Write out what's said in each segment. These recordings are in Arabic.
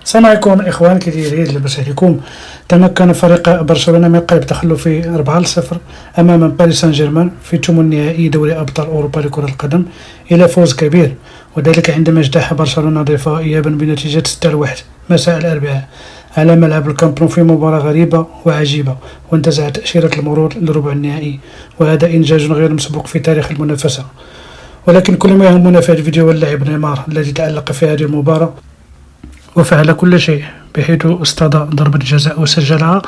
السلام عليكم الاخوان، كي دايرين؟ لاباس عليكم؟ تمكن فريق برشلونه من قلب تخلفه 4-0 امام باريس سان جيرمان في ثمن نهائي دوري ابطال اوروبا لكره القدم الى فوز كبير، وذلك عندما اجتاح برشلونه ضيفه ايابا بنتيجه 6-1 مساء الاربعاء على ملعب الكامب نو في مباراه غريبه وعجيبه، وانتزع تاشيره المرور لربع النهائي، وهذا انجاز غير مسبوق في تاريخ المنافسه. ولكن كل ما يهمنا في هذا الفيديو هو اللاعب نيمار الذي تألق في هذه المباراه وفعل كل شيء، بحيث اصطاد ضربة جزاء وسجلها،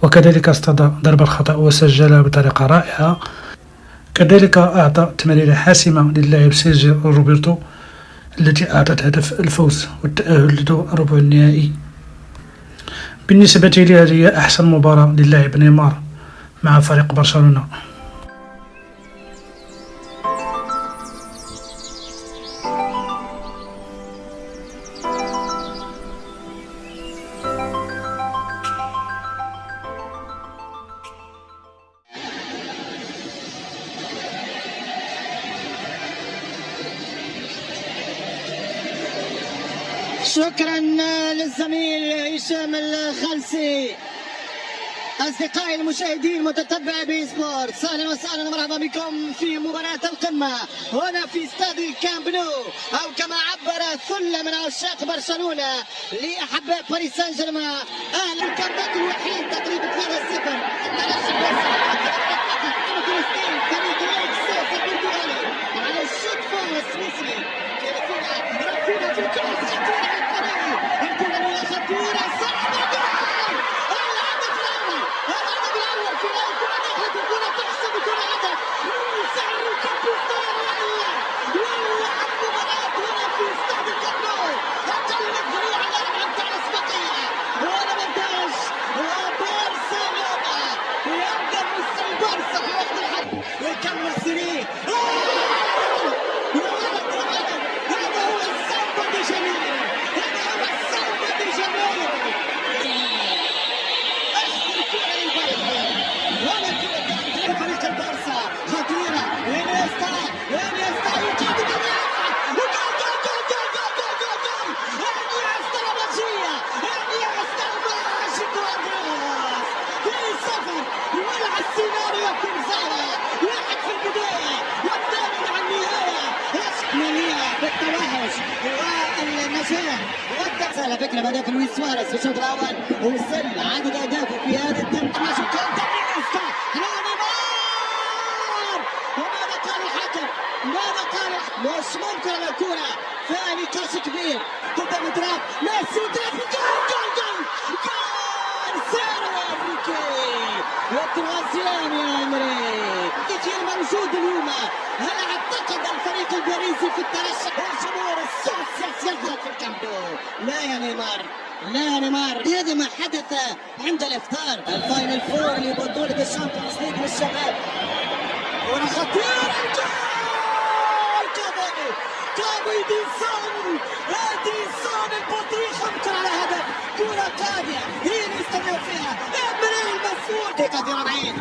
وكذلك اصطاد ضربة خطأ وسجلها بطريقة رائعة. كذلك أعطى تمريرة حاسمة للاعب سيرجيو روبرتو التي أعطت هدف الفوز والتأهل لربع النهائي. بالنسبة لي هذه هي أحسن مباراة للاعب نيمار مع فريق برشلونة. شكرا للزميل هشام الخلسي. أصدقائي المشاهدين متتبعي بي سبورت، أهلا وسهلا ومرحبا بكم في مباراة القمة هنا في استاد الكامب نو، أو كما عبر ثلة من عشاق برشلونة لأحباء باريس سان جيرمان. أهلا، الكامباك الوحيد تقريبا 3-0 على الشوط فارس مصري رافينا في الكاس، خطيرة خطيرة صعبة. الهدف الأول في الكرة ناحية الكرة تحسب كرة هدف سعر كابيتان يلعب مباراة هنا في استاد الكامب نو. أقل من ذريعة على 14 دقيقة و18 وبرشلونة يبدأ مستوى البارسا في وقت الحد يكمل سيري. هذا هو السامبا دي جميل، هذا هو السامبا دي جميل. فريق البارسا خطيرة، انيستا يقدم المدافع وجول جول جول جول جول جول جول جول. انيستا الماجية، انيستا الماجيك واندرياس 2-0. ولع السيناريو كنزارا، واحد في البداية والثاني مع النهاية. مليئة بالتوهج والنجاح والدفع. على فكرة بدأ في لويس سواريز في الشوط الأول ووصل عدد أهدافه في هذا التمرين. وماذا قال الحكم؟ ماذا قال؟ مش ممكن الكرة فيها نقاش كبير. تبدأ مدراب ميسي ودراب جول جول جول جول سيرو أفريقي والتوازيان يا أمري. يجي الموجود اليوم، هل اعتقد الفريق الباريسي في الترشح والجمهور السوسيس يضغط في الكامب نو؟ لا يا نيمار، لا يا نيمار، هذا ما حدث عند الافطار الفاينل فور لبطولة الشامبيونز ليج للشباب. كرة خطيرة، جول كافي ديسون البطريق انكر على هدف. كرة قاضية هي اللي يستمر فيها امري المسؤول. دقيقة 40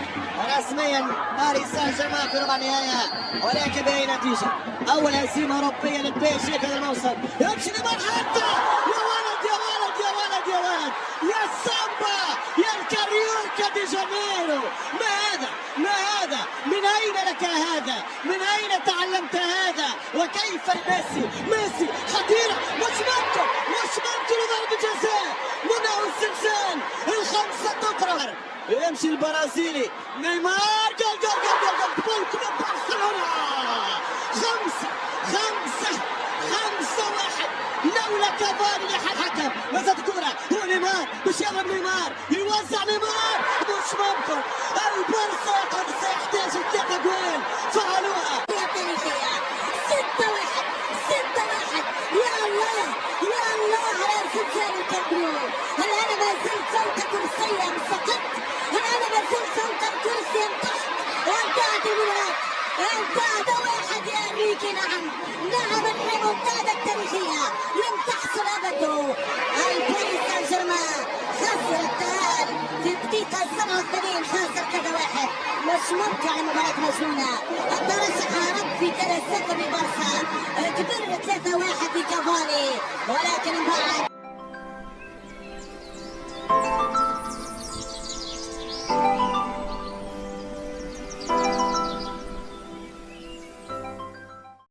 رسميا باريس سان جيرمان في ربع النهاية، ولكن بأي نتيجة؟ أول هزيمة أوروبية للبي اس جي في هذا الموسم. يمشي نيمار حتى يا ولد يا ولد يا ولد يا ولد يا سامبا يا الكاريوكا دي جانيرو. ما هذا؟ ما هذا؟ من أين لك هذا؟ من أين تعلمت هذا؟ وكيف ميسي خطيرة، مش ممكن ضرب جزاء منه السلسال. الخمسة تقرر، يمشي البرازيلي نيمار جول جول جول جول جول جول برشلونة 5-1. لولا كافاني الحكم مسد كرة، هو نيمار مش يضرب نيمار، يوزع نيمار، مش ممكن. البارسا قد سيحتاج 3 جوال فعلوها. 6-1 يا الله يا الله على زلزال الكامب نو. هل انا ما زلت فوق كرسيا سقطت؟ هل انا ما زلت فوق كرسيا تحت؟ وانتهت المباراة، انتهت 1 يا امريكي. نعم الريمونتادا التاريخية لم تحصل ابدا. الباريس سان جيرمان خسر التأهل في الدقيقة 87، خسر كذا 1. مش ممكن المباراة مجنونة. الترشح هرب في 3-0 ببارسا، كبر 3-1 بكافاني، ولكن بعد